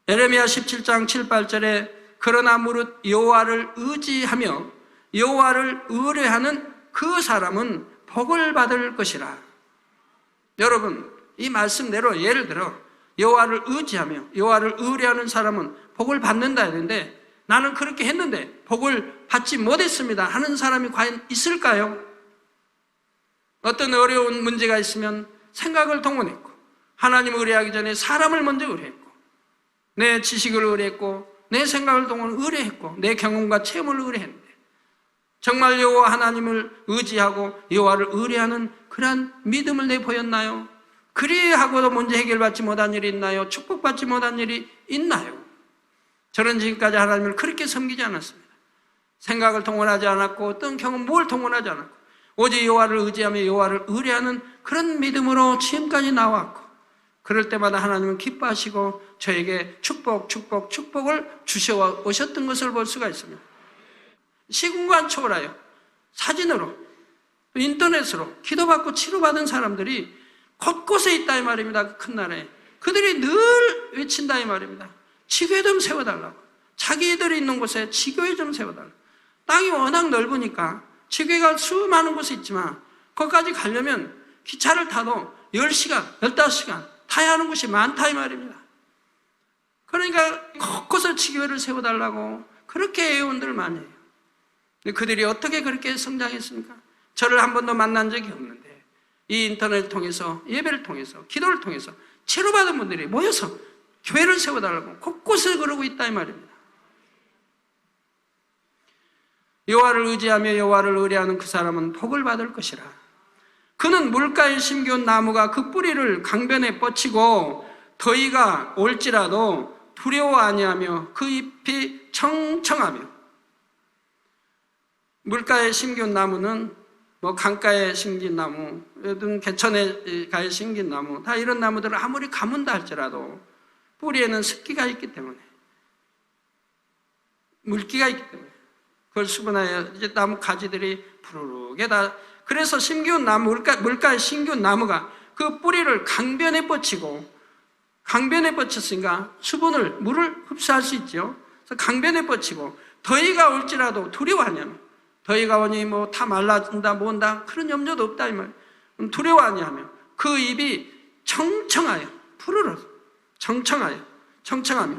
예레미야 17장 7, 8절에 그러나 무릇 여호와를 의지하며 여호와를 의뢰하는 그 사람은 복을 받을 것이라. 여러분, 이 말씀대로 예를 들어 여호와를 의지하며 여호와를 의뢰하는 사람은 복을 받는다 했는데 나는 그렇게 했는데 복을 받지 못했습니다 하는 사람이 과연 있을까요? 어떤 어려운 문제가 있으면 생각을 동원했고 하나님을 의뢰하기 전에 사람을 먼저 의뢰했고 내 지식을 의뢰했고 내 생각을 동원 의뢰했고 내 경험과 체험을 의뢰했는데 정말 여호와 하나님을 의지하고 여호와를 의뢰하는 그러한 믿음을 내보였나요? 그리하고도 문제 해결받지 못한 일이 있나요? 축복받지 못한 일이 있나요? 저는 지금까지 하나님을 그렇게 섬기지 않았습니다. 생각을 동원하지 않았고 어떤 경험 뭘 동원하지 않았고 오직 여호와를 의지하며 여호와를 의뢰하는 그런 믿음으로 지금까지 나왔고 그럴 때마다 하나님은 기뻐하시고 저에게 축복을 주셔 오셨던 것을 볼 수가 있습니다. 시공간 초월하여 사진으로 인터넷으로 기도받고 치료받은 사람들이 곳곳에 있다 이 말입니다. 그 큰 나라에 그들이 늘 외친다 이 말입니다. 지교회 좀 세워달라고. 자기들이 있는 곳에 지교회 좀 세워달라고. 땅이 워낙 넓으니까 지교회가 수많은 곳에 있지만 거기까지 가려면 기차를 타도 10시간, 15시간 타야 하는 곳이 많다 이 말입니다. 그러니까 곳곳에 지교회를 세워달라고 그렇게 애원들을 많이 해요. 근데 그들이 어떻게 그렇게 성장했습니까? 저를 한 번도 만난 적이 없는데 이 인터넷을 통해서, 예배를 통해서, 기도를 통해서 치료받은 분들이 모여서 교회를 세워달라고 곳곳에 그러고 있다 이 말입니다. 여호와를 의지하며 여호와를 의뢰하는 그 사람은 복을 받을 것이라. 그는 물가에 심겨온 나무가 그 뿌리를 강변에 뻗치고 더위가 올지라도 두려워 아니하며 그 잎이 청청하며. 물가에 심겨온 나무는 뭐 강가에 심긴 나무, 개천가에 심긴 나무, 다 이런 나무들을 아무리 가문다 할지라도 뿌리에는 습기가 있기 때문에, 물기가 있기 때문에 그걸 수분하여 이제 나무 가지들이 푸르르게 다. 그래서 심기운 나무, 물가에 심기운 나무가 그 뿌리를 강변에 뻗치고, 강변에 뻗쳤으니까 물을 흡수할 수 있죠. 그래서 강변에 뻗치고 더위가 올지라도 두려워하냐면, 더위가 오니 뭐 다 말라진다 뭐한다 그런 염려도 없다 이 말. 두려워하냐면 그 입이 청청하여, 푸르르 청청하며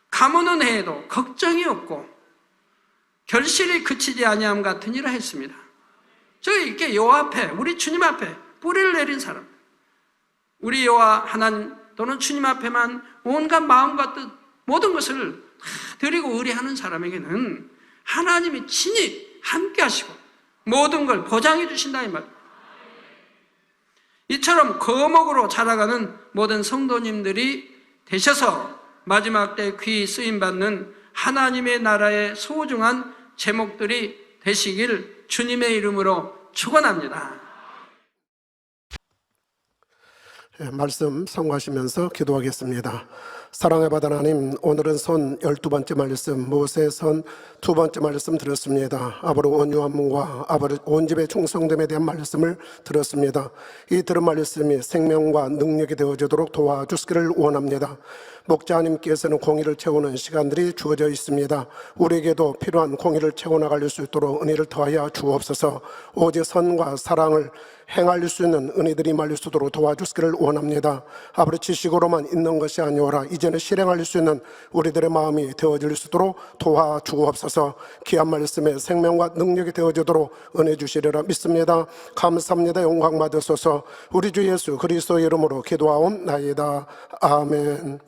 가무는 해에도 걱정이 없고 결실이 그치지 아니함 같으니라 했습니다. 저기 이렇게 여호와 앞에, 우리 주님 앞에 뿌리를 내린 사람, 우리 여호와 하나님 또는 주님 앞에만 온갖 마음과 뜻 모든 것을 드리고 의뢰하는 사람에게는 하나님이 친히 함께 하시고 모든 걸 보장해 주신다 이 말입니다. 이처럼 거목으로 자라가는 모든 성도님들이 되셔서 마지막 때 귀히 쓰임받는 하나님의 나라의 소중한 제목들이 되시길 주님의 이름으로 축원합니다.
말씀 sam고하시면서 기도하겠습니다. 사랑의 바다 하나님, 오늘은 선 12번째 말씀, 모세선 2번째 말씀 들었습니다. 아버지 온유한 문과 아버지 온 집의 충성됨에 대한 말씀을 들었습니다. 이 들은 말씀이 생명과 능력이 되어지도록 도와주시기를 원합니다. 목자님께서는 공의를 채우는 시간들이 주어져 있습니다. 우리에게도 필요한 공의를 채워나갈 수 있도록 은혜를 더하여 주옵소서. 오직 선과 사랑을 행할 수 있는 은혜들이 말릴 수 있도록 도와주시기를 원합니다. 아버지 지식으로만 있는 것이 아니오라 이제는 실행할 수 있는 우리들의 마음이 되어질 수 있도록 도와주옵소서. 귀한 말씀에 생명과 능력이 되어지도록 은혜 주시리라 믿습니다. 감사합니다. 영광 받으소서. 우리 주 예수 그리스도의 이름으로 기도하옵나이다. 아멘.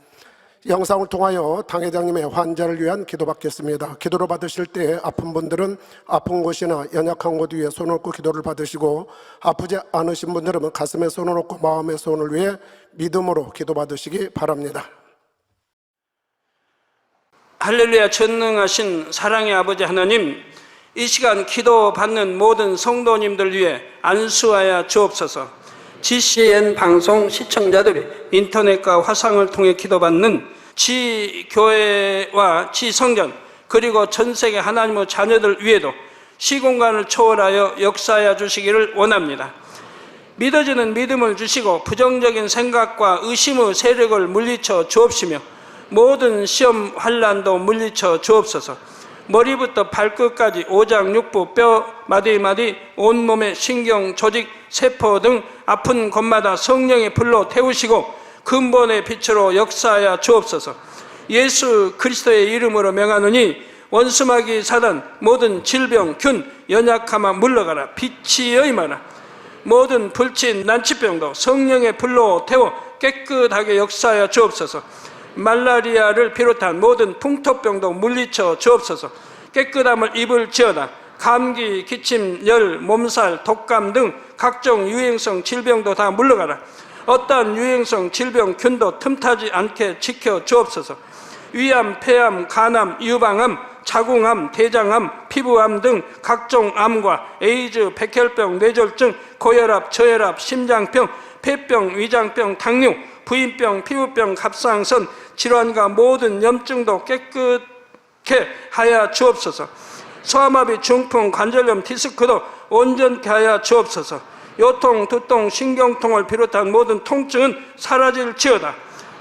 영상을 통하여 당회장님의 환자를 위한 기도받겠습니다. 기도를 받으실 때 아픈 분들은 아픈 곳이나 연약한 곳 위에 손을 얹고 기도를 받으시고, 아프지 않으신 분들은 가슴에 손을 얹고 마음의 손을 위해 믿음으로 기도받으시기 바랍니다.
할렐루야. 전능하신 사랑의 아버지 하나님, 이 시간 기도받는 모든 성도님들 위해 안수하여 주옵소서. GCN 방송 시청자들이 인터넷과 화상을 통해 기도받는 지교회와 지성전 그리고 전세계 하나님의 자녀들 위에도 시공간을 초월하여 역사하여 주시기를 원합니다. 믿어지는 믿음을 주시고 부정적인 생각과 의심의 세력을 물리쳐 주옵시며 모든 시험 환난도 물리쳐 주옵소서. 머리부터 발끝까지 오장육부 뼈 마디마디 온몸의 신경 조직 세포 등 아픈 곳마다 성령의 불로 태우시고 근본의 빛으로 역사하여 주옵소서. 예수 그리스도의 이름으로 명하노니 원수마귀 사단 모든 질병 균 연약함아 물러가라. 빛이 여임하라. 모든 불친 난치병도 성령의 불로 태워 깨끗하게 역사하여 주옵소서. 말라리아를 비롯한 모든 풍토병도 물리쳐 주옵소서. 깨끗함을 입을지어다. 감기, 기침, 열, 몸살, 독감 등 각종 유행성 질병도 다 물러가라. 어떠한 유행성 질병 균도 틈타지 않게 지켜 주옵소서. 위암, 폐암, 간암, 유방암, 자궁암, 대장암, 피부암 등 각종 암과 에이즈, 백혈병, 뇌졸중, 고혈압, 저혈압, 심장병, 폐병, 위장병, 당뇨, 부인병, 피부병, 갑상선 질환과 모든 염증도 깨끗게 하여 주옵소서. 소아마비, 중풍, 관절염, 디스크도 온전케 하여 주옵소서. 요통, 두통, 신경통을 비롯한 모든 통증은 사라질지어다.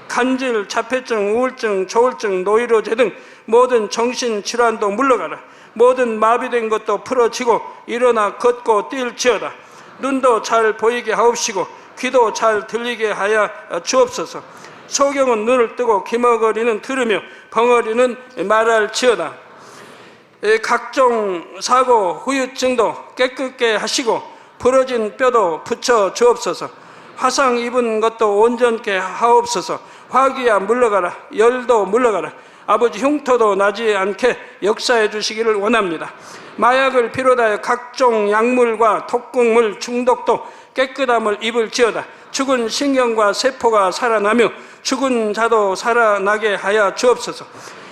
간질, 자폐증, 우울증, 조울증, 노이로제 등 모든 정신질환도 물러가라. 모든 마비된 것도 풀어지고 일어나 걷고 뛸지어다. 눈도 잘 보이게 하옵시고 귀도 잘 들리게 하여 주옵소서. 소경은 눈을 뜨고 기머거리는 들으며 벙어리는 말할지어다. 각종 사고 후유증도 깨끗게 하시고 부러진 뼈도 붙여 주옵소서. 화상 입은 것도 온전케 하옵소서. 화기야 물러가라. 열도 물러가라. 아버지 흉터도 나지 않게 역사해 주시기를 원합니다. 마약을 비롯하여 각종 약물과 독극물 중독도 깨끗함을 입을지어다. 죽은 신경과 세포가 살아나며 죽은 자도 살아나게 하여 주옵소서.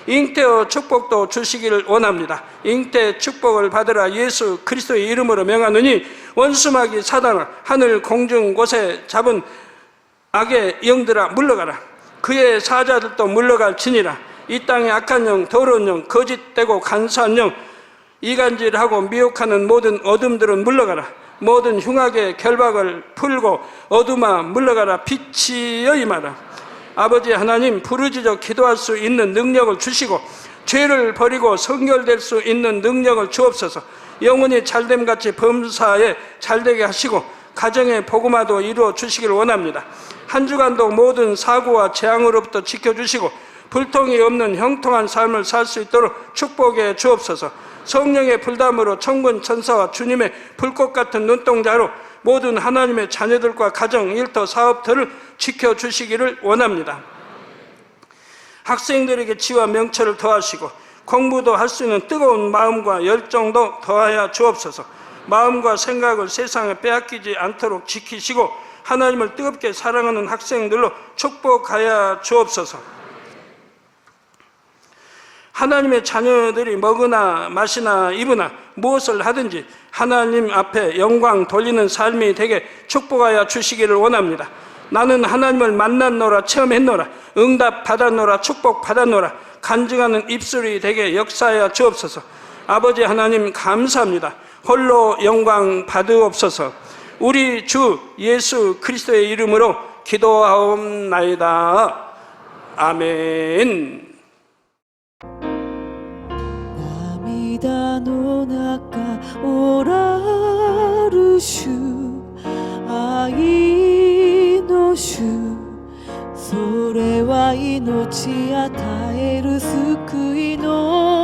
잉태의 축복도 주시기를 원합니다. 잉태 축복을 받으라. 예수 그리스도의 이름으로 명하노니 원수마귀 사단아 하늘 공중 곳에 잡은 악의 영들아 물러가라. 그의 사자들도 물러갈지니라. 이 땅의 악한 영, 더러운 영, 거짓되고 간사한 영, 이간질하고 미혹하는 모든 어둠들은 물러가라. 모든 흉악의 결박을 풀고 어둠아 물러가라. 빛이여 임하라. 아버지 하나님, 부르짖어 기도할 수 있는 능력을 주시고 죄를 버리고 성결될 수 있는 능력을 주옵소서. 영혼이 잘됨같이 범사에 잘되게 하시고 가정의 복음화도 이루어 주시기를 원합니다. 한 주간도 모든 사고와 재앙으로부터 지켜주시고 불통이 없는 형통한 삶을 살 수 있도록 축복해 주옵소서. 성령의 불담으로 천군 천사와 주님의 불꽃 같은 눈동자로 모든 하나님의 자녀들과 가정, 일터, 사업들을 지켜주시기를 원합니다. 학생들에게 지와 명철을 더하시고 공부도 할 수 있는 뜨거운 마음과 열정도 더하여 주옵소서. 마음과 생각을 세상에 빼앗기지 않도록 지키시고 하나님을 뜨겁게 사랑하는 학생들로 축복하여 주옵소서. 하나님의 자녀들이 먹으나 마시나 입으나 무엇을 하든지 하나님 앞에 영광 돌리는 삶이 되게 축복하여 주시기를 원합니다. 나는 하나님을 만났노라, 체험했노라, 응답 받았노라, 축복 받았노라, 간증하는 입술이 되게 역사하여 주옵소서. 아버지 하나님 감사합니다. 홀로 영광 받으옵소서. 우리 주 예수 그리스도의 이름으로 기도하옵나이다. 아멘.
涙の中おらる主、愛の主、それは命与える救いの